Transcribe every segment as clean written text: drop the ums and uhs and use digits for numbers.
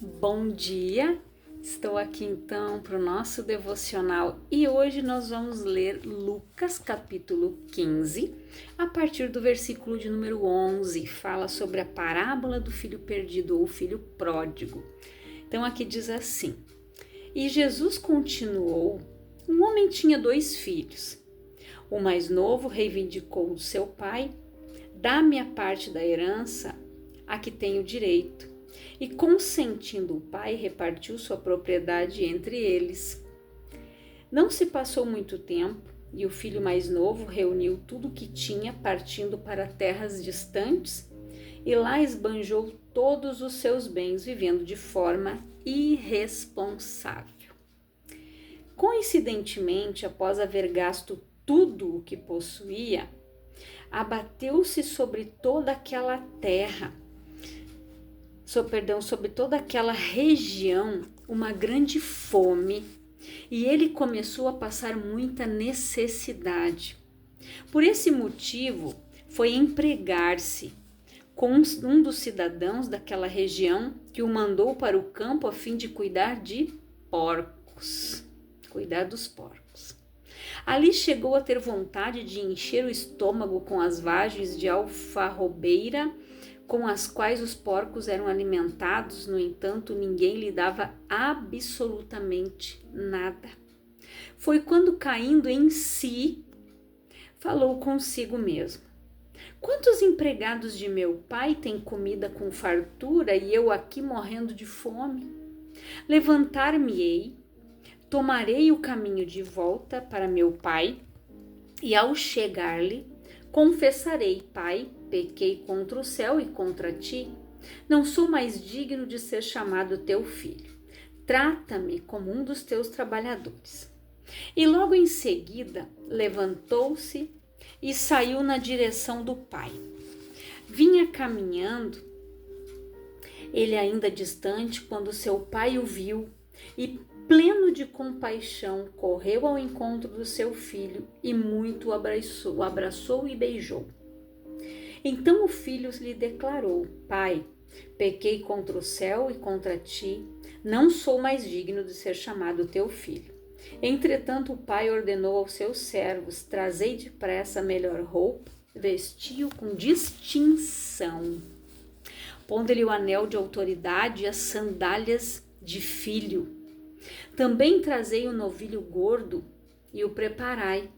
Bom dia, estou aqui então para o nosso devocional e hoje nós vamos ler Lucas capítulo 15, a partir do versículo de número 11, fala sobre a parábola do filho perdido ou filho pródigo. Então aqui diz assim: E Jesus continuou, um homem tinha 2 filhos. O mais novo reivindicou do seu pai: Dá-me a parte da herança a que tenho direito. E consentindo o pai, repartiu sua propriedade entre eles. Não se passou muito tempo e o filho mais novo reuniu tudo o que tinha, partindo para terras distantes, e lá esbanjou todos os seus bens, vivendo de forma irresponsável. Coincidentemente, após haver gasto tudo o que possuía, abateu-se sobre toda aquela terra, sobre toda aquela região, uma grande fome, e ele começou a passar muita necessidade. Por esse motivo, foi empregar-se com um dos cidadãos daquela região que o mandou para o campo a fim de cuidar de porcos. Cuidar dos porcos. Ali chegou a ter vontade de encher o estômago com as vagens de alfarrobeira com as quais os porcos eram alimentados. No entanto, ninguém lhe dava absolutamente nada. Foi quando, caindo em si, falou consigo mesmo: Quantos empregados de meu pai têm comida com fartura e eu aqui morrendo de fome? Levantar-me-ei, tomarei o caminho de volta para meu pai e, ao chegar-lhe, confessarei: Pai, pequei contra o céu e contra ti. Não sou mais digno de ser chamado teu filho. Trata-me como um dos teus trabalhadores. E logo em seguida levantou-se e saiu na direção do pai. Vinha caminhando, ele ainda distante, quando seu pai o viu e, pleno de compaixão, correu ao encontro do seu filho e muito o abraçou e beijou. Então o filho lhe declarou: Pai, pequei contra o céu e contra ti, não sou mais digno de ser chamado teu filho. Entretanto o pai ordenou aos seus servos: Trazei depressa a melhor roupa, vestiu com distinção, pondo-lhe o anel de autoridade e as sandálias de filho. Também trazei o novilho gordo e o preparai.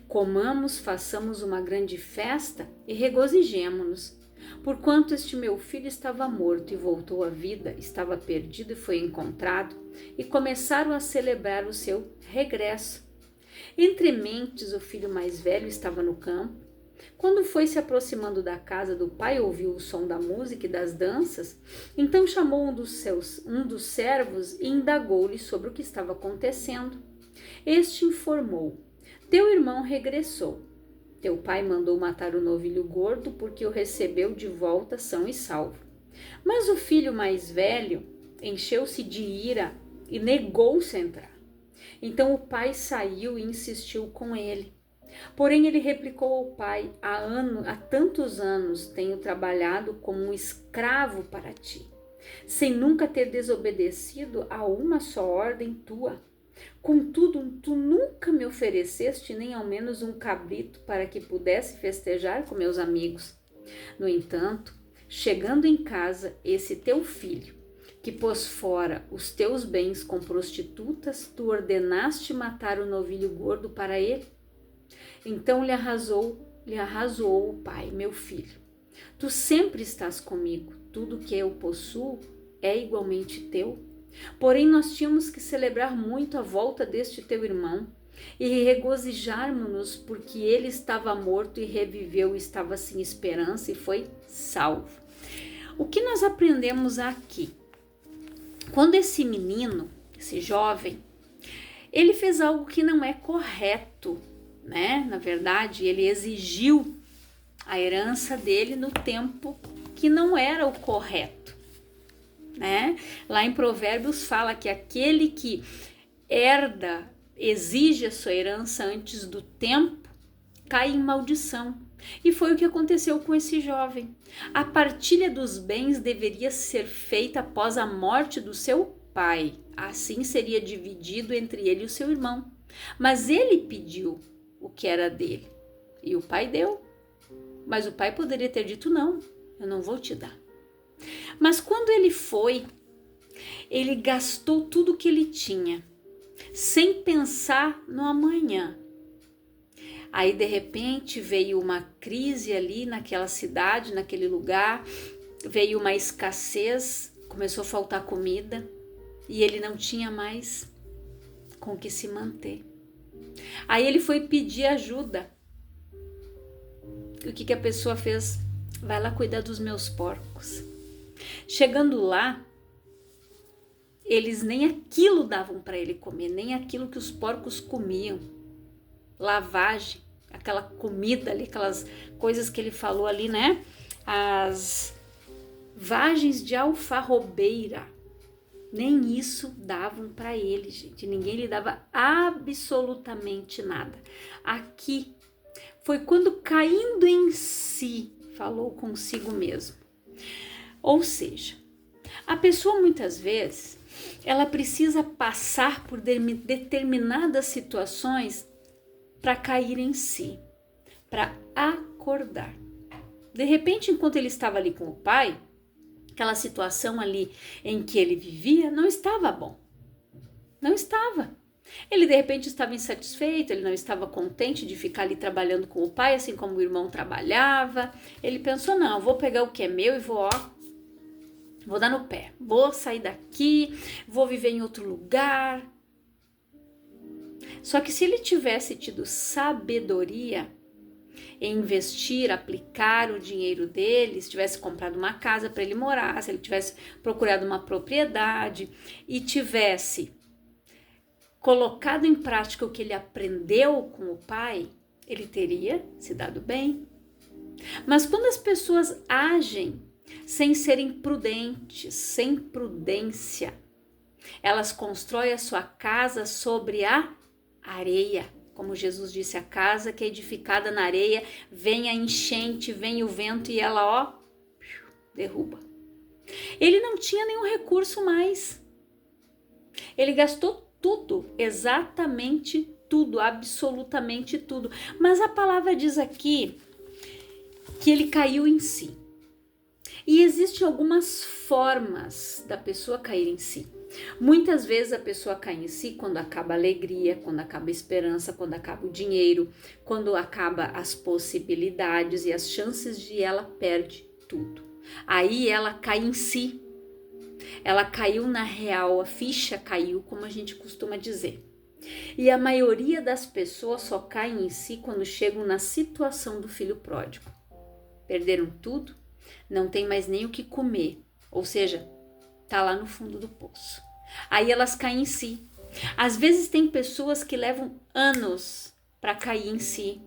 Comamos, façamos uma grande festa e regozijemo-nos. Porquanto este meu filho estava morto e voltou à vida, estava perdido e foi encontrado, e começaram a celebrar o seu regresso. Entre mentes, o filho mais velho estava no campo. Quando foi se aproximando da casa do pai, ouviu o som da música e das danças. Então chamou um dos servos e indagou-lhe sobre o que estava acontecendo. Este informou: Teu irmão regressou. Teu pai mandou matar o novilho gordo porque o recebeu de volta são e salvo. Mas o filho mais velho encheu-se de ira e negou-se a entrar. Então o pai saiu e insistiu com ele. Porém ele replicou ao pai: Há tantos anos tenho trabalhado como um escravo para ti, sem nunca ter desobedecido a uma só ordem tua. Contudo, tu nunca me ofereceste nem ao menos um cabrito para que pudesse festejar com meus amigos. No entanto, chegando em casa, esse teu filho, que pôs fora os teus bens com prostitutas, tu ordenaste matar o novilho gordo para ele? Então lhe arrazoou o pai: Meu filho, tu sempre estás comigo, tudo que eu possuo é igualmente teu. Porém, nós tínhamos que celebrar muito a volta deste teu irmão e regozijarmos-nos, porque ele estava morto e reviveu, estava sem esperança e foi salvo. O que nós aprendemos aqui? Quando esse menino, esse jovem, ele fez algo que não é correto, né? Na verdade, ele exigiu a herança dele no tempo que não era o correto. Né? Lá em Provérbios fala que aquele que exige a sua herança antes do tempo, cai em maldição. E foi o que aconteceu com esse jovem. A partilha dos bens deveria ser feita após a morte do seu pai. Assim seria dividido entre ele e o seu irmão. Mas ele pediu o que era dele. E o pai deu. Mas o pai poderia ter dito: não, eu não vou te dar. Mas quando ele foi, ele gastou tudo que ele tinha, sem pensar no amanhã. Aí, de repente, veio uma crise ali naquela cidade, naquele lugar, veio uma escassez, começou a faltar comida e ele não tinha mais com que se manter. Aí ele foi pedir ajuda. O que a pessoa fez? Vai lá cuidar dos meus porcos. Chegando lá, eles nem aquilo davam para ele comer, nem aquilo que os porcos comiam. Lavagem, aquela comida ali, aquelas coisas que ele falou ali, né? As vagens de alfarrobeira, nem isso davam para ele, gente. Ninguém lhe dava absolutamente nada. Aqui foi quando, caindo em si, falou consigo mesmo. Ou seja, a pessoa muitas vezes ela precisa passar por determinadas situações para cair em si, para acordar. De repente, enquanto ele estava ali com o pai, aquela situação ali em que ele vivia não estava bom. Não estava. Ele de repente estava insatisfeito, ele não estava contente de ficar ali trabalhando com o pai, assim como o irmão trabalhava. Ele pensou: não, vou pegar o que é meu e vou dar no pé. Vou sair daqui, vou viver em outro lugar. Só que se ele tivesse tido sabedoria em investir, aplicar o dinheiro dele, se tivesse comprado uma casa para ele morar, se ele tivesse procurado uma propriedade e tivesse colocado em prática o que ele aprendeu com o pai, ele teria se dado bem. Mas quando as pessoas agem sem serem prudentes, sem prudência, elas constroem a sua casa sobre a areia. Como Jesus disse, a casa que é edificada na areia, vem a enchente, vem o vento e ela, derruba. Ele não tinha nenhum recurso mais. Ele gastou tudo, exatamente tudo, absolutamente tudo. Mas a palavra diz aqui que ele caiu em si. E existem algumas formas da pessoa cair em si. Muitas vezes a pessoa cai em si quando acaba a alegria, quando acaba a esperança, quando acaba o dinheiro, quando acaba as possibilidades e as chances de ela perde tudo. Aí ela cai em si. Ela caiu na real, a ficha caiu, como a gente costuma dizer. E a maioria das pessoas só caem em si quando chegam na situação do filho pródigo. Perderam tudo, não tem mais nem o que comer, ou seja, tá lá no fundo do poço. Aí elas caem em si. Às vezes tem pessoas que levam anos para cair em si.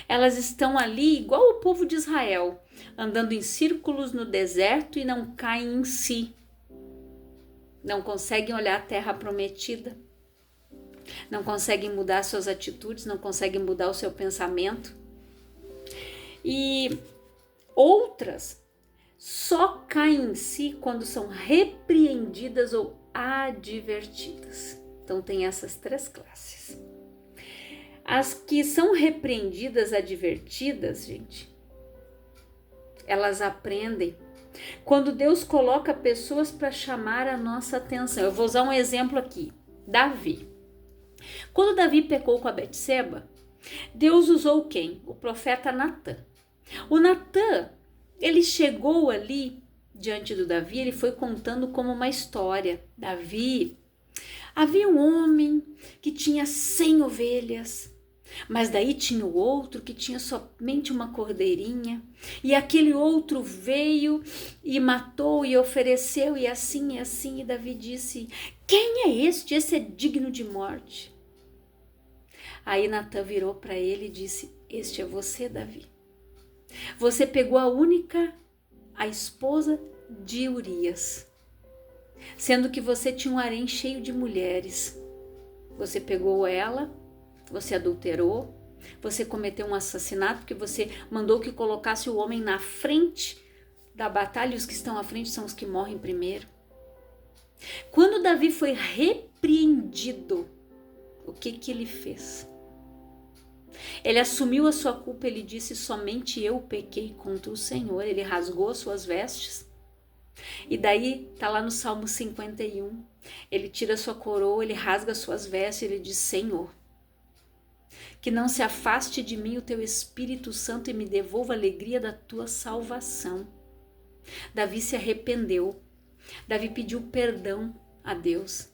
Elas estão ali igual o povo de Israel, andando em círculos no deserto e não caem em si. Não conseguem olhar a terra prometida. Não conseguem mudar suas atitudes, não conseguem mudar o seu pensamento. E outras só caem em si quando são repreendidas ou advertidas. Então tem essas três classes. As que são repreendidas, advertidas, gente, elas aprendem quando Deus coloca pessoas para chamar a nossa atenção. Eu vou usar um exemplo aqui, Davi. Quando Davi pecou com a Betseba, Deus usou quem? O profeta Natã. O Natã, ele chegou ali diante do Davi, ele foi contando como uma história. Davi, havia um homem que tinha 100 ovelhas, mas daí tinha o outro que tinha somente uma cordeirinha, e aquele outro veio e matou e ofereceu, e assim, e Davi disse: quem é este? Esse é digno de morte. Aí Natã virou para ele e disse: este é você, Davi. Você pegou a esposa de Urias, sendo que você tinha um harém cheio de mulheres. Você pegou ela, você adulterou, Você cometeu um assassinato porque você mandou que colocasse o homem na frente da batalha, e os que estão à frente são os que morrem primeiro. Quando Davi foi repreendido, o que ele fez? Ele assumiu a sua culpa, ele disse: somente eu pequei contra o Senhor. Ele rasgou as suas vestes. E daí tá lá no Salmo 51, ele tira a sua coroa, ele rasga as suas vestes, ele diz: Senhor, que não se afaste de mim o teu Espírito Santo e me devolva a alegria da tua salvação. Davi se arrependeu, Davi pediu perdão a Deus.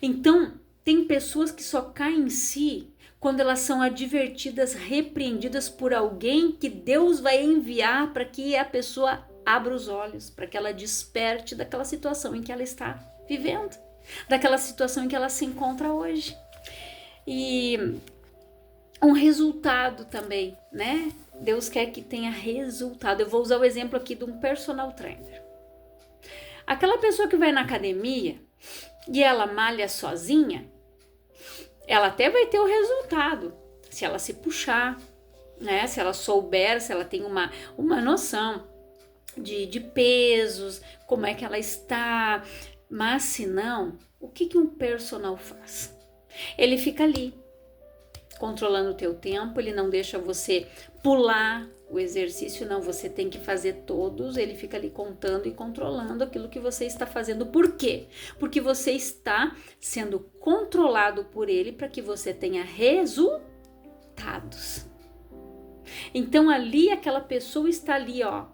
Então, tem pessoas que só caem em si quando elas são advertidas, repreendidas por alguém que Deus vai enviar para que a pessoa abra os olhos, para que ela desperte daquela situação em que ela está vivendo, daquela situação em que ela se encontra hoje. E um resultado também, né? Deus quer que tenha resultado. Eu vou usar o exemplo aqui de um personal trainer. Aquela pessoa que vai na academia e ela malha sozinha, ela até vai ter o resultado, se ela se puxar, né? Se ela souber, se ela tem uma noção de pesos, como é que ela está. Mas se não, o que um personal faz? Ele fica ali, controlando o teu tempo, ele não deixa você pular o exercício, não, você tem que fazer todos, ele fica ali contando e controlando aquilo que você está fazendo. Por quê? Porque você está sendo controlado por ele para que você tenha resultados. Então ali aquela pessoa está ali, ó,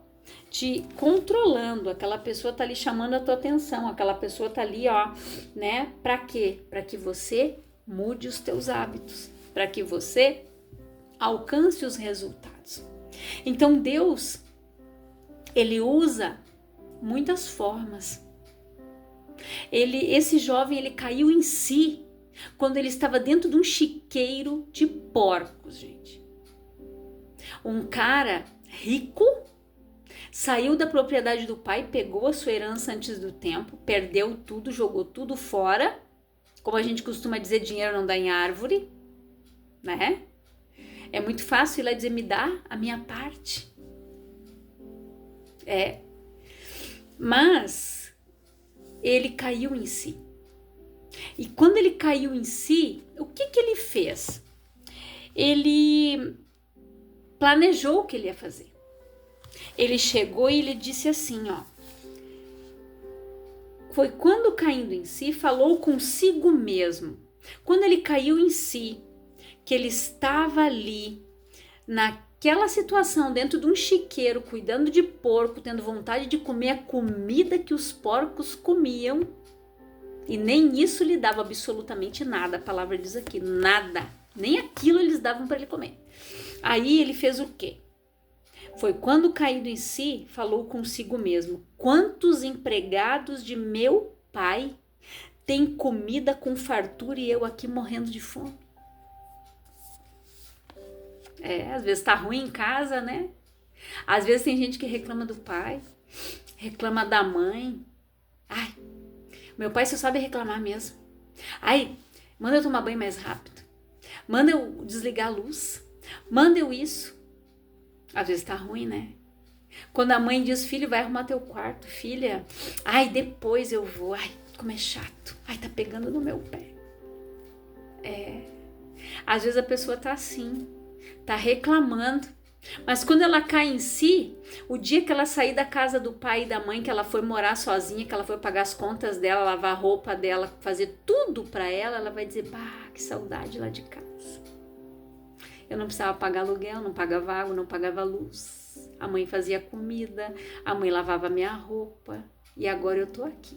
te controlando, aquela pessoa tá ali chamando a tua atenção, aquela pessoa tá ali, ó, né? Para quê? Para que você mude os teus hábitos, para que você alcance os resultados. Então Deus, ele usa muitas formas. Esse jovem, ele caiu em si quando ele estava dentro de um chiqueiro de porcos, gente. Um cara rico saiu da propriedade do pai, pegou a sua herança antes do tempo, perdeu tudo, jogou tudo fora. Como a gente costuma dizer, dinheiro não dá em árvore, né? É muito fácil ir lá dizer: me dá a minha parte. Mas ele caiu em si. E quando ele caiu em si, o que ele fez? Ele planejou o que ele ia fazer. Ele chegou e ele disse assim, ó. Foi quando, caindo em si, falou consigo mesmo. Quando ele caiu em si, que ele estava ali, naquela situação, dentro de um chiqueiro, cuidando de porco, tendo vontade de comer a comida que os porcos comiam, e nem isso lhe dava absolutamente nada, a palavra diz aqui, nada, nem aquilo eles davam para ele comer. Aí ele fez o quê? Foi quando, caído em si, falou consigo mesmo: quantos empregados de meu pai têm comida com fartura e eu aqui morrendo de fome? Às vezes tá ruim em casa, né? Às vezes tem gente que reclama do pai, reclama da mãe. Ai, meu pai só sabe reclamar mesmo. Ai, manda eu tomar banho mais rápido. Manda eu desligar a luz. Manda eu isso. Às vezes tá ruim, né? Quando a mãe diz: filho, vai arrumar teu quarto. Filha, ai, depois eu vou. Ai, como é chato. Ai, tá pegando no meu pé. Às vezes a pessoa tá assim, tá reclamando. Mas quando ela cai em si, o dia que ela sair da casa do pai e da mãe, que ela foi morar sozinha, que ela foi pagar as contas dela, lavar a roupa dela, fazer tudo pra ela, ela vai dizer: bah, que saudade lá de casa. Eu não precisava pagar aluguel, não pagava água, não pagava luz. A mãe fazia comida, a mãe lavava minha roupa e agora eu tô aqui.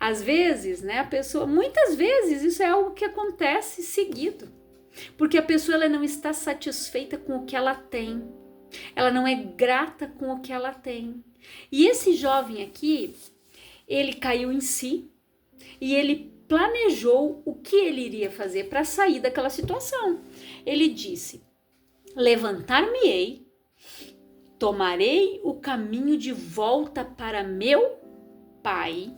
Às vezes, né, a pessoa, muitas vezes isso é algo que acontece seguido. Porque a pessoa, ela não está satisfeita com o que ela tem. Ela não é grata com o que ela tem. E esse jovem aqui, ele caiu em si e ele planejou o que ele iria fazer para sair daquela situação. Ele disse: levantar-me-ei, tomarei o caminho de volta para meu pai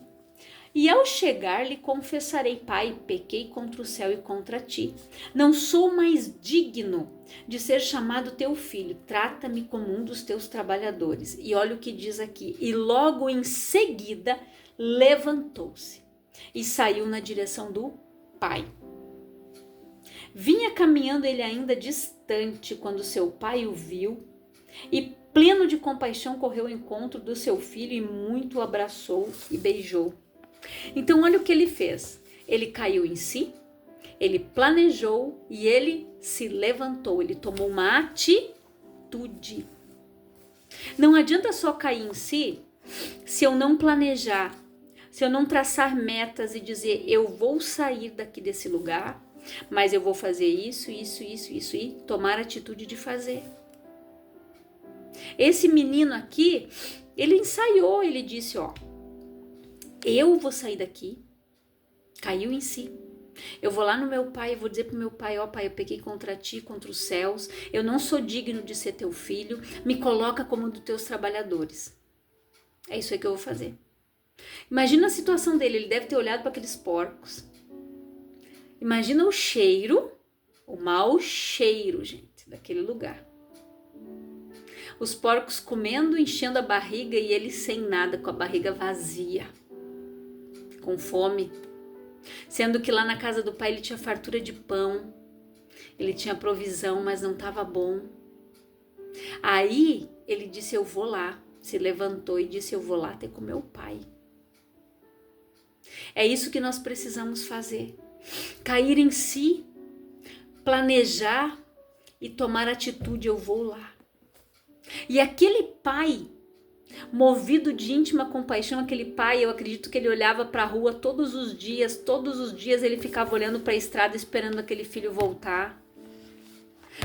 E ao chegar lhe confessarei: Pai, pequei contra o céu e contra ti. Não sou mais digno de ser chamado teu filho. Trata-me como um dos teus trabalhadores. E olha o que diz aqui. E logo em seguida levantou-se e saiu na direção do pai. Vinha caminhando ele ainda distante quando seu pai o viu e, pleno de compaixão, correu ao encontro do seu filho e muito o abraçou e beijou. Então olha o que ele fez. Ele caiu em si, ele planejou e ele se levantou. Ele tomou uma atitude. Não adianta só cair em si se eu não planejar, se eu não traçar metas e dizer: eu vou sair daqui desse lugar, mas eu vou fazer isso e tomar a atitude de fazer. Esse menino aqui, ele ensaiou, ele disse: ó, eu vou sair daqui. Caiu em si. Eu vou lá no meu pai, eu vou dizer pro meu pai: ó pai, eu pequei contra ti, contra os céus, eu não sou digno de ser teu filho, me coloca como um dos teus trabalhadores. É isso aí que eu vou fazer. Imagina a situação dele, ele deve ter olhado para aqueles porcos. Imagina o cheiro, o mau cheiro, gente, daquele lugar. Os porcos comendo, enchendo a barriga e ele sem nada, com a barriga vazia, com fome. Sendo que lá na casa do pai ele tinha fartura de pão, ele tinha provisão, mas não estava bom. Aí ele disse: eu vou lá. Se levantou e disse: eu vou lá ter com meu pai. É isso que nós precisamos fazer. Cair em si, planejar e tomar atitude: eu vou lá. E aquele pai, movido de íntima compaixão, aquele pai, eu acredito que ele olhava para a rua todos os dias ele ficava olhando para a estrada esperando aquele filho voltar.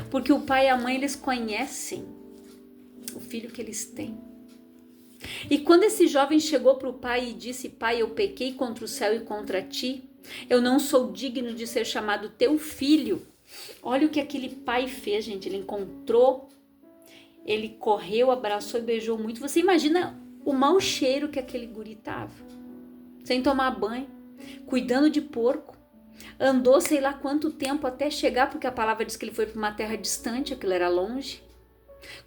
Porque o pai e a mãe, eles conhecem o filho que eles têm. E quando esse jovem chegou para o pai e disse: pai, eu pequei contra o céu e contra ti, eu não sou digno de ser chamado teu filho. Olha o que aquele pai fez, gente. Ele encontrou, ele correu, abraçou e beijou muito. Você imagina o mau cheiro que aquele guri tava, sem tomar banho, cuidando de porco. Andou sei lá quanto tempo até chegar, porque a palavra diz que ele foi para uma terra distante, aquilo era longe.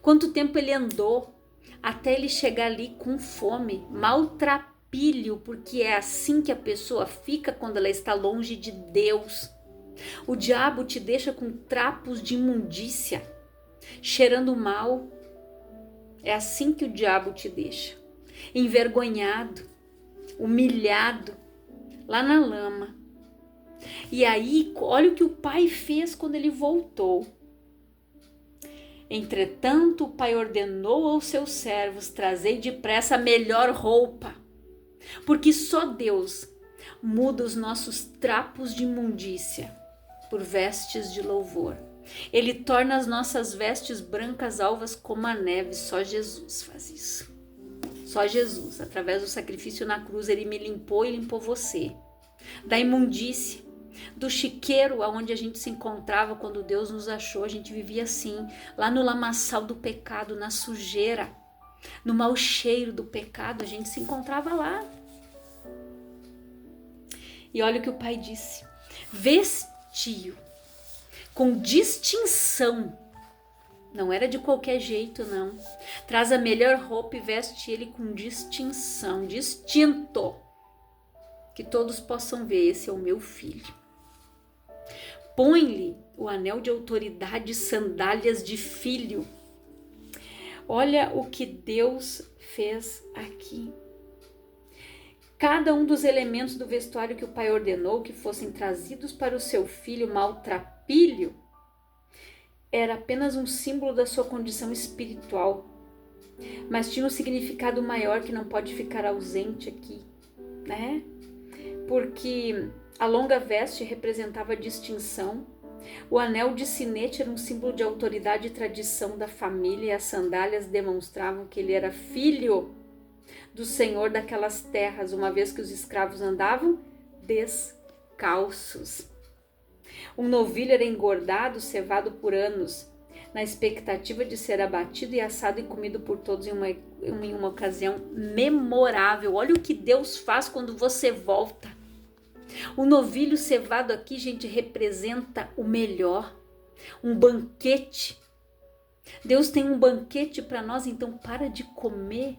Quanto tempo ele andou até ele chegar ali com fome, maltrapilho, porque é assim que a pessoa fica quando ela está longe de Deus. O diabo te deixa com trapos de imundícia, cheirando mal. É assim que o diabo te deixa, envergonhado, humilhado, lá na lama. E aí, olha o que o pai fez quando ele voltou. Entretanto, o pai ordenou aos seus servos: trazei depressa a melhor roupa, porque só Deus muda os nossos trapos de imundícia por vestes de louvor. Ele torna as nossas vestes brancas alvas como a neve. Só Jesus faz isso. Só Jesus, através do sacrifício na cruz, ele me limpou e limpou você da imundícia, do chiqueiro aonde a gente se encontrava quando Deus nos achou. A gente vivia assim, lá no lamaçal do pecado, na sujeira, no mau cheiro do pecado, a gente se encontrava lá. E olha o que o pai disse: vestiu com distinção, não era de qualquer jeito não, traz a melhor roupa e veste ele com distinção, distinto, que todos possam ver: esse é o meu filho. Põe-lhe o anel de autoridade, sandálias de filho. Olha o que Deus fez aqui. Cada um dos elementos do vestuário que o pai ordenou que fossem trazidos para o seu filho maltrapilho era apenas um símbolo da sua condição espiritual, mas tinha um significado maior que não pode ficar ausente aqui, né? Porque a longa veste representava distinção, o anel de sinete era um símbolo de autoridade e tradição da família, e as sandálias demonstravam que ele era filho do senhor daquelas terras, uma vez que os escravos andavam descalços. Um novilho era engordado, cevado por anos. na expectativa de ser abatido e assado e comido por todos em uma ocasião memorável. Olha o que Deus faz quando você volta. O novilho cevado aqui, gente, representa o melhor, um banquete. Deus tem um banquete para nós, então para de comer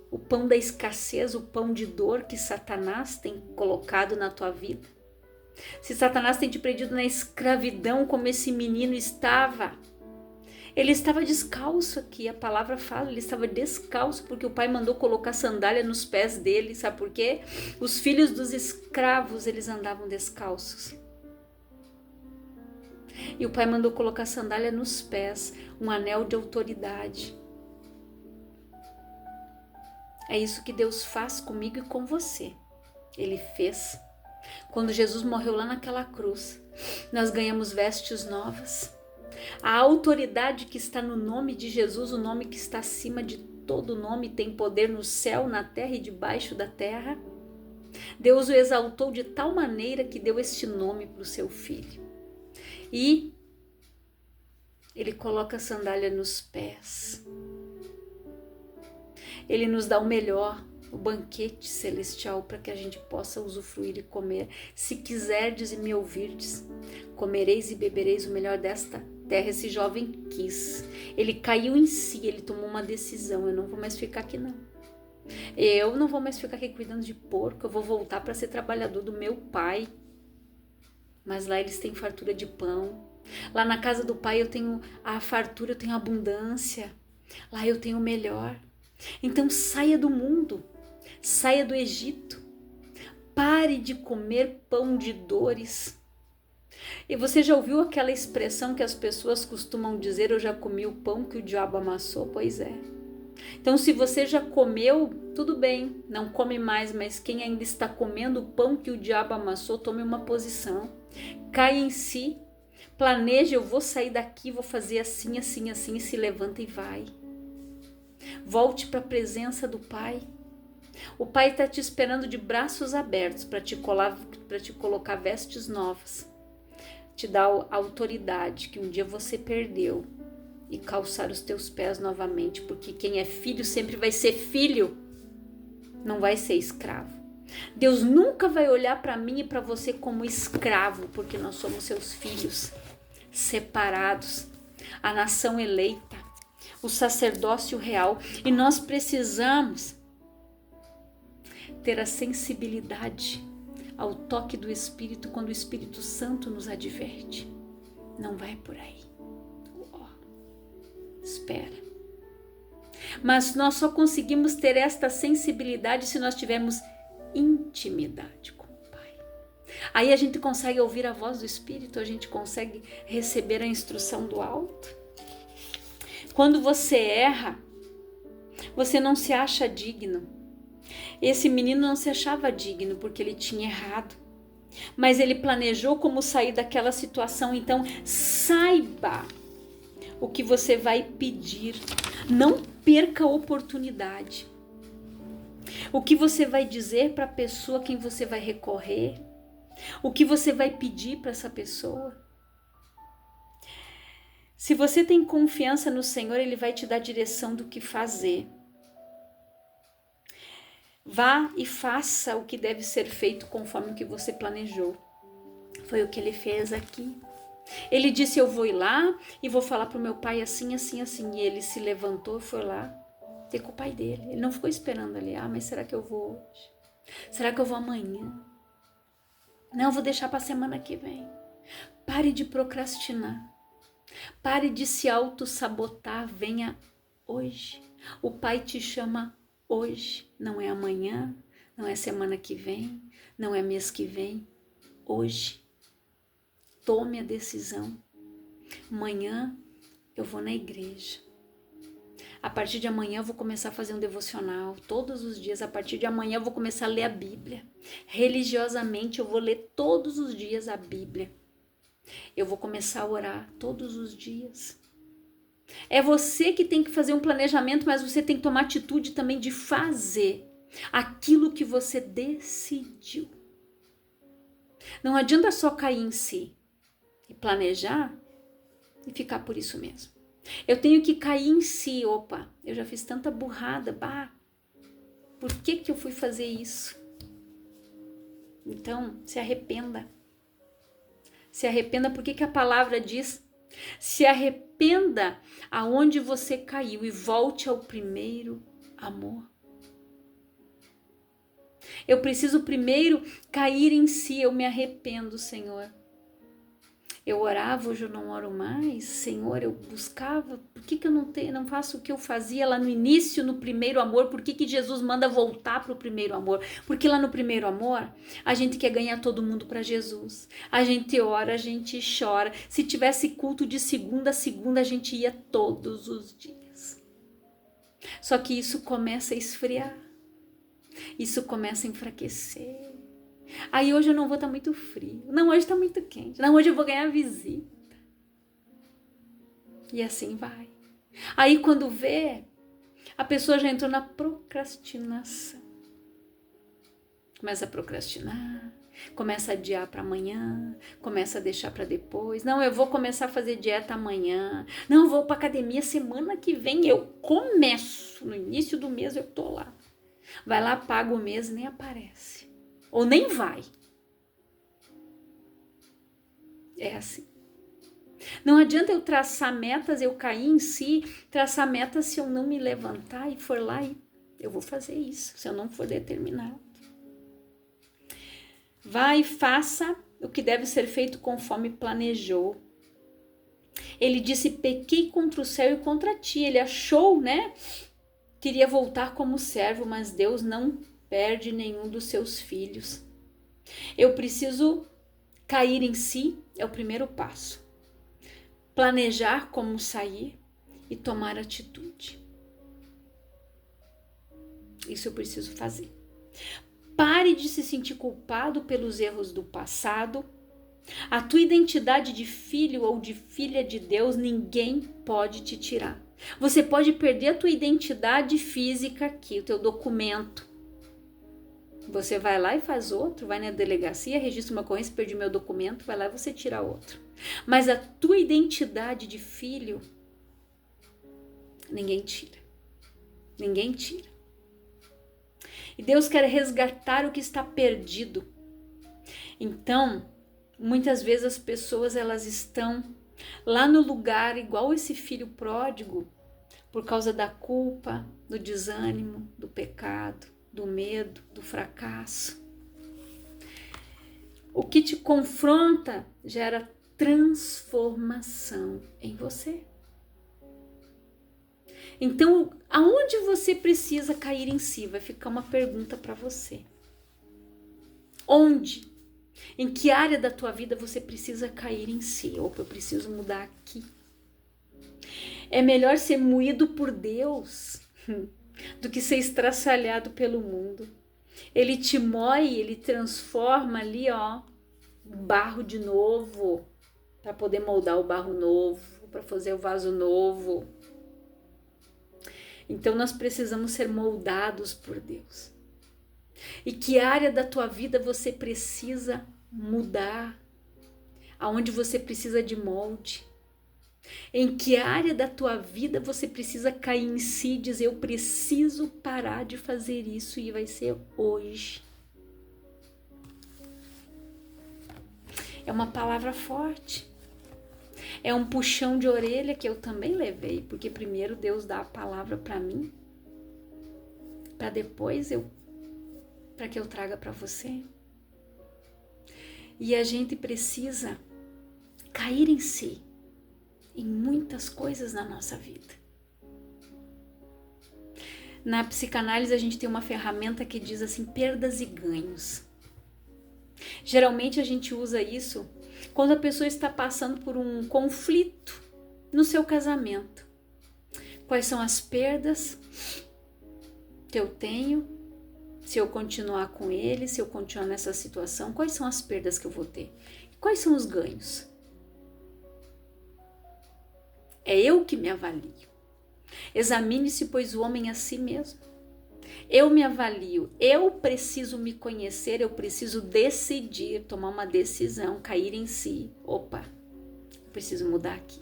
o pão da escassez, o pão de dor que Satanás tem colocado na tua vida. Se Satanás tem te prendido na escravidão, como esse menino estava, ele estava descalço aqui, a palavra fala, ele estava descalço porque o pai mandou colocar sandália nos pés dele, sabe por quê? Os filhos dos escravos, eles andavam descalços. E o pai mandou colocar sandália nos pés, um anel de autoridade. É isso que Deus faz comigo e com você. Ele fez. Quando Jesus morreu lá naquela cruz, nós ganhamos vestes novas. A autoridade que está no nome de Jesus, o nome que está acima de todo nome, tem poder no céu, na terra e debaixo da terra. Deus o exaltou de tal maneira que deu este nome para o seu filho. E ele coloca a sandália nos pés. Ele nos dá o melhor, o banquete celestial para que a gente possa usufruir e comer. Se quiserdes e me ouvirdes, comereis e bebereis o melhor desta terra. Esse jovem quis, ele caiu em si, ele tomou uma decisão: eu não vou mais ficar aqui não. Eu não vou mais ficar aqui cuidando de porco, eu vou voltar para ser trabalhador do meu pai. Mas lá eles têm fartura de pão. Lá na casa do pai eu tenho a fartura, eu tenho a abundância. Lá eu tenho o melhor. Então saia do mundo, saia do Egito, pare de comer pão de dores. E você já ouviu aquela expressão que as pessoas costumam dizer: eu já comi o pão que o diabo amassou? Pois é. Então se você já comeu, tudo bem, não come mais, mas quem ainda está comendo o pão que o diabo amassou, tome uma posição, caia em si, planeje: eu vou sair daqui, vou fazer assim, assim, assim, e se levanta e vai. Volte para a presença do Pai. O Pai está te esperando de braços abertos para te colocar vestes novas. Te dar a autoridade que um dia você perdeu e calçar os teus pés novamente. Porque quem é filho sempre vai ser filho, não vai ser escravo. Deus nunca vai olhar para mim e para você como escravo, porque nós somos seus filhos, separados, a nação eleita, o sacerdócio real, e nós precisamos ter a sensibilidade ao toque do Espírito quando o Espírito Santo nos adverte. Não vai por aí. Espera. Mas nós só conseguimos ter esta sensibilidade se nós tivermos intimidade com o Pai. Aí a gente consegue ouvir a voz do Espírito, a gente consegue receber a instrução do alto. Quando você erra, você não se acha digno. Esse menino não se achava digno porque ele tinha errado. Mas ele planejou como sair daquela situação. Então, saiba o que você vai pedir. Não perca a oportunidade. O que você vai dizer para a pessoa a quem você vai recorrer. O que você vai pedir para essa pessoa. Se você tem confiança no Senhor, Ele vai te dar direção do que fazer. Vá e faça o que deve ser feito conforme o que você planejou. Foi o que ele fez aqui. Ele disse: eu vou ir lá e vou falar para o meu pai assim, assim, assim. E ele se levantou e foi lá ter com o pai dele. Ele não ficou esperando ali: mas será que eu vou hoje? Será que eu vou amanhã? Não, eu vou deixar para a semana que vem. Pare de procrastinar. Pare de se auto-sabotar. Venha hoje. O pai te chama hoje. Não é amanhã, não é semana que vem, não é mês que vem. Hoje. Tome a decisão. Amanhã eu vou na igreja. A partir de amanhã eu vou começar a fazer um devocional. Todos os dias, a partir de amanhã eu vou começar a ler a Bíblia. Religiosamente eu vou ler todos os dias a Bíblia. Eu vou começar a orar todos os dias. É você que tem que fazer um planejamento, mas você tem que tomar atitude também de fazer aquilo que você decidiu. Não adianta só cair em si e planejar e ficar por isso mesmo. Eu tenho que cair em si. Opa, eu já fiz tanta burrada. Bah, por que eu fui fazer isso? Então, se arrependa. Se arrependa, por que a palavra diz? Se arrependa aonde você caiu e volte ao primeiro amor. Eu preciso primeiro cair em si. Eu me arrependo, Senhor. Eu orava, hoje eu não oro mais. Senhor, eu buscava. Por que eu não faço o que eu fazia lá no início, no primeiro amor? Por que Jesus manda voltar para o primeiro amor? Porque lá no primeiro amor, a gente quer ganhar todo mundo para Jesus. A gente ora, a gente chora. Se tivesse culto de segunda a segunda, a gente ia todos os dias. Só que isso começa a esfriar. Isso começa a enfraquecer. Aí hoje eu não vou estar muito frio. Não, hoje está muito quente. Não, hoje eu vou ganhar visita. E assim vai. Aí quando vê, a pessoa já entrou na procrastinação. Começa a procrastinar. Começa a adiar para amanhã. Começa a deixar para depois. Não, eu vou começar a fazer dieta amanhã. Não, eu vou para academia semana que vem. Eu começo. No início do mês eu tô lá. Vai lá, paga o mês e nem aparece. Ou nem vai. É assim. Não adianta eu traçar metas, eu cair em si, traçar metas se eu não me levantar e for lá e eu vou fazer isso, se eu não for determinado. Vai e faça o que deve ser feito conforme planejou. Ele disse, pequei contra o céu e contra ti. Ele achou, né? Queria voltar como servo, mas Deus não perde nenhum dos seus filhos. Eu preciso cair em si, é o primeiro passo. Planejar como sair e tomar atitude. Isso eu preciso fazer. Pare de se sentir culpado pelos erros do passado. A tua identidade de filho ou de filha de Deus, ninguém pode te tirar. Você pode perder a tua identidade física aqui, o teu documento. Você vai lá e faz outro, vai na delegacia, registra uma ocorrência, perdi meu documento, vai lá e você tira outro. Mas a tua identidade de filho, ninguém tira. Ninguém tira. E Deus quer resgatar o que está perdido. Então, muitas vezes as pessoas elas estão lá no lugar igual esse filho pródigo, por causa da culpa, do desânimo, do pecado, do medo, do fracasso. O que te confronta gera transformação em você. Então, aonde você precisa cair em si? Vai ficar uma pergunta para você. Onde? Em que área da tua vida você precisa cair em si? Opa, eu preciso mudar aqui. É melhor ser moído por Deus do que ser estraçalhado pelo mundo. Ele te moe, ele transforma ali, ó, barro de novo, para poder moldar o barro novo, para fazer o vaso novo. Então nós precisamos ser moldados por Deus. E que área da tua vida você precisa mudar? Aonde você precisa de molde? Em que área da tua vida você precisa cair em si e dizer, eu preciso parar de fazer isso e vai ser hoje. É uma palavra forte. É um puxão de orelha que eu também levei, porque primeiro Deus dá a palavra para mim, para depois para que eu traga para você. E a gente precisa cair em si, em muitas coisas na nossa vida. Na psicanálise a gente tem uma ferramenta que diz assim, perdas e ganhos. Geralmente a gente usa isso quando a pessoa está passando por um conflito no seu casamento. Quais são as perdas que eu tenho se eu continuar com ele, se eu continuar nessa situação? Quais são as perdas que eu vou ter? Quais são os ganhos? É eu que me avalio. Examine-se, pois, o homem a si mesmo. Eu me avalio, eu preciso me conhecer, eu preciso decidir, tomar uma decisão, cair em si. Opa, eu preciso mudar aqui.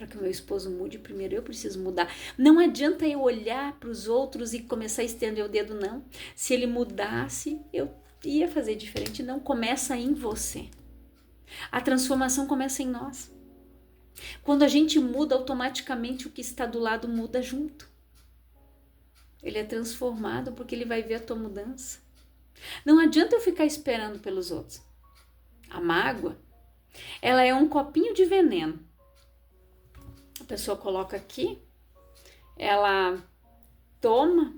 para que o meu esposo mude, primeiro eu preciso mudar. Não adianta eu olhar para os outros e começar a estender o dedo, não. Se ele mudasse, eu ia fazer diferente. Não, começa em você. A transformação começa em nós. Quando a gente muda, automaticamente o que está do lado muda junto. Ele é transformado porque ele vai ver a tua mudança. Não adianta eu ficar esperando pelos outros. A mágoa, ela é um copinho de veneno. A pessoa coloca aqui, ela toma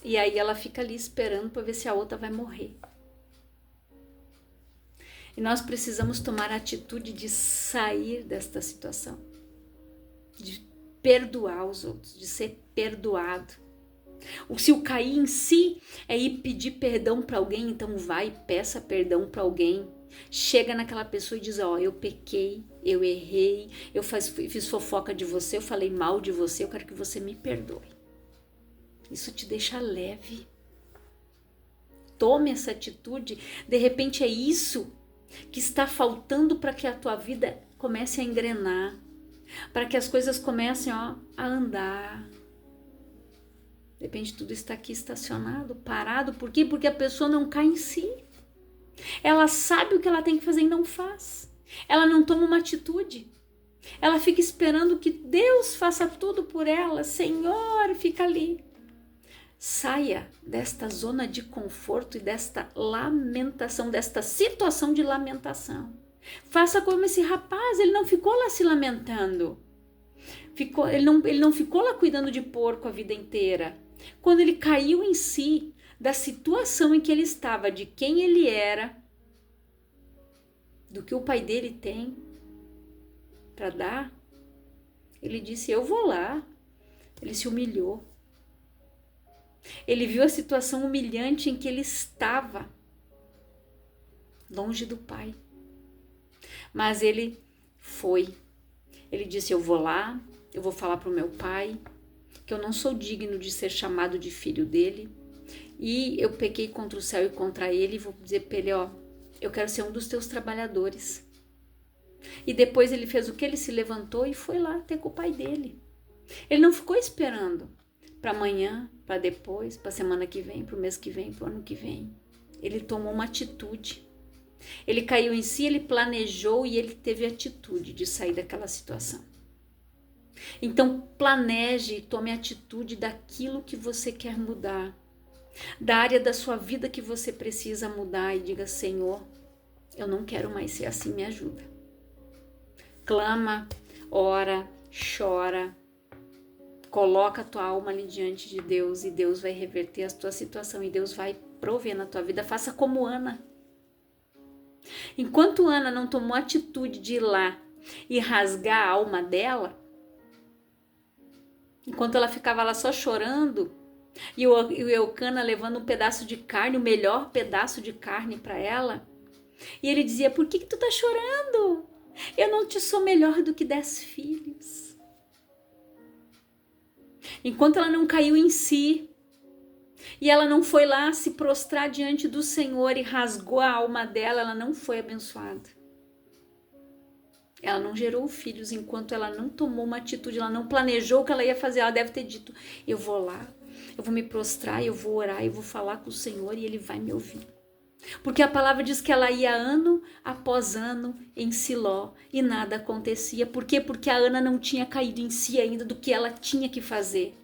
e aí ela fica ali esperando para ver se a outra vai morrer. E nós precisamos tomar a atitude de sair desta situação, de perdoar os outros, de ser perdoado. Se o cair em si é ir pedir perdão para alguém, então vai e peça perdão para alguém. Chega naquela pessoa e diz, ó, eu pequei, eu errei, eu fiz fofoca de você, eu falei mal de você, eu quero que você me perdoe. Isso te deixa leve. Tome essa atitude, de repente é isso que está faltando para que a tua vida comece a engrenar, para que as coisas comecem a andar. De repente tudo está aqui estacionado, parado. Por quê? Porque a pessoa não cai em si. Ela sabe o que ela tem que fazer e não faz. Ela não toma uma atitude. Ela fica esperando que Deus faça tudo por ela. Senhor, fica ali. Saia desta zona de conforto e desta lamentação, desta situação de lamentação. Faça como esse rapaz, ele não ficou lá se lamentando. Ele não ficou lá cuidando de porco a vida inteira. Quando ele caiu em si, da situação em que ele estava, de quem ele era, do que o pai dele tem para dar, ele disse, eu vou lá. Ele se humilhou. Ele viu a situação humilhante em que ele estava, longe do pai. Mas ele foi. Ele disse, eu vou lá, eu vou falar para o meu pai que eu não sou digno de ser chamado de filho dele. E eu pequei contra o céu e contra ele e vou dizer para ele, ó, eu quero ser um dos teus trabalhadores. E depois ele fez o que? Ele se levantou e foi lá ter com o pai dele. Ele não ficou esperando para amanhã, para depois, para a semana que vem, para o mês que vem, para o ano que vem. Ele tomou uma atitude. Ele caiu em si, ele planejou e ele teve a atitude de sair daquela situação. Então planeje e tome atitude daquilo que você quer mudar, da área da sua vida que você precisa mudar e diga, Senhor, eu não quero mais ser assim, me ajuda. Clama, ora, chora, coloca a tua alma ali diante de Deus e Deus vai reverter a tua situação e Deus vai prover na tua vida. Faça como Ana. Enquanto Ana não tomou a atitude de ir lá e rasgar a alma dela, enquanto ela ficava lá só chorando, e o Eucana levando um pedaço de carne, o melhor pedaço de carne para ela, e ele dizia, por que tu tá chorando? Eu não te sou melhor do que 10 filhos. Enquanto ela não caiu em si, e ela não foi lá se prostrar diante do Senhor e rasgou a alma dela, ela não foi abençoada. Ela não gerou filhos enquanto ela não tomou uma atitude, ela não planejou o que ela ia fazer. Ela deve ter dito, eu vou lá, eu vou me prostrar, eu vou orar, eu vou falar com o Senhor e Ele vai me ouvir. Porque a palavra diz que ela ia ano após ano em Siló e nada acontecia. Por quê? Porque a Ana não tinha caído em si ainda do que ela tinha que fazer.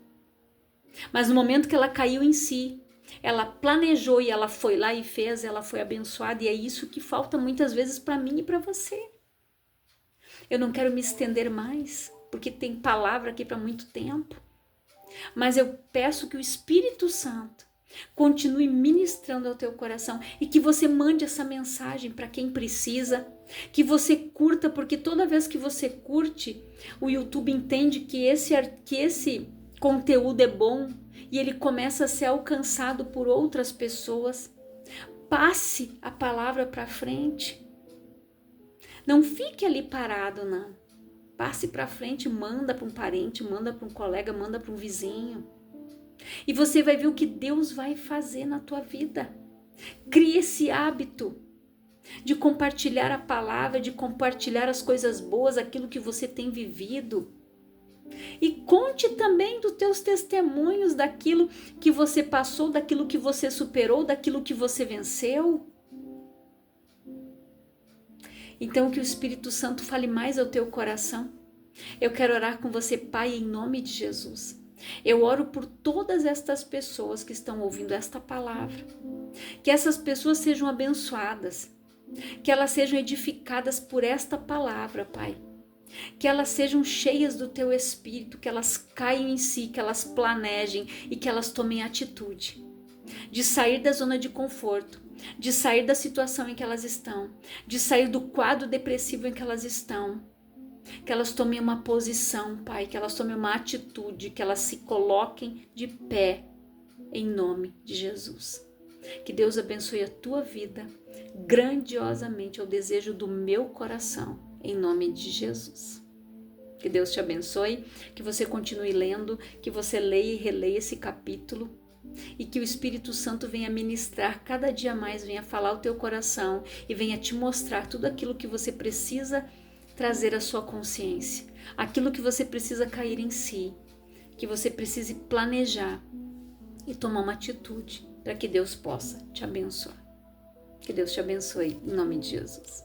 Mas no momento que ela caiu em si, ela planejou e ela foi lá e fez, ela foi abençoada. E é isso que falta muitas vezes para mim e para você. Eu não quero me estender mais, porque tem palavra aqui para muito tempo. Mas eu peço que o Espírito Santo continue ministrando ao teu coração e que você mande essa mensagem para quem precisa, que você curta, porque toda vez que você curte, o YouTube entende que esse conteúdo é bom e ele começa a ser alcançado por outras pessoas. Passe a palavra para frente. Não fique ali parado, não. Passe para frente, manda para um parente, manda para um colega, manda para um vizinho. E você vai ver o que Deus vai fazer na tua vida. Crie esse hábito de compartilhar a palavra, de compartilhar as coisas boas, aquilo que você tem vivido. E conte também dos teus testemunhos, daquilo que você passou, daquilo que você superou, daquilo que você venceu. Então que o Espírito Santo fale mais ao teu coração. Eu quero orar com você, Pai, em nome de Jesus. Eu oro por todas estas pessoas que estão ouvindo esta palavra. Que essas pessoas sejam abençoadas. Que elas sejam edificadas por esta palavra, Pai. Que elas sejam cheias do teu Espírito, que elas caiam em si, que elas planejem e que elas tomem atitude de sair da zona de conforto, de sair da situação em que elas estão, de sair do quadro depressivo em que elas estão. Que elas tomem uma posição, Pai, que elas tomem uma atitude, que elas se coloquem de pé em nome de Jesus. Que Deus abençoe a tua vida grandiosamente, é o desejo do meu coração, em nome de Jesus. Que Deus te abençoe, que você continue lendo, que você leia e releia esse capítulo e que o Espírito Santo venha ministrar cada dia mais, venha falar ao teu coração e venha te mostrar tudo aquilo que você precisa trazer à sua consciência, aquilo que você precisa cair em si, que você precise planejar e tomar uma atitude para que Deus possa te abençoar. Que Deus te abençoe, em nome de Jesus.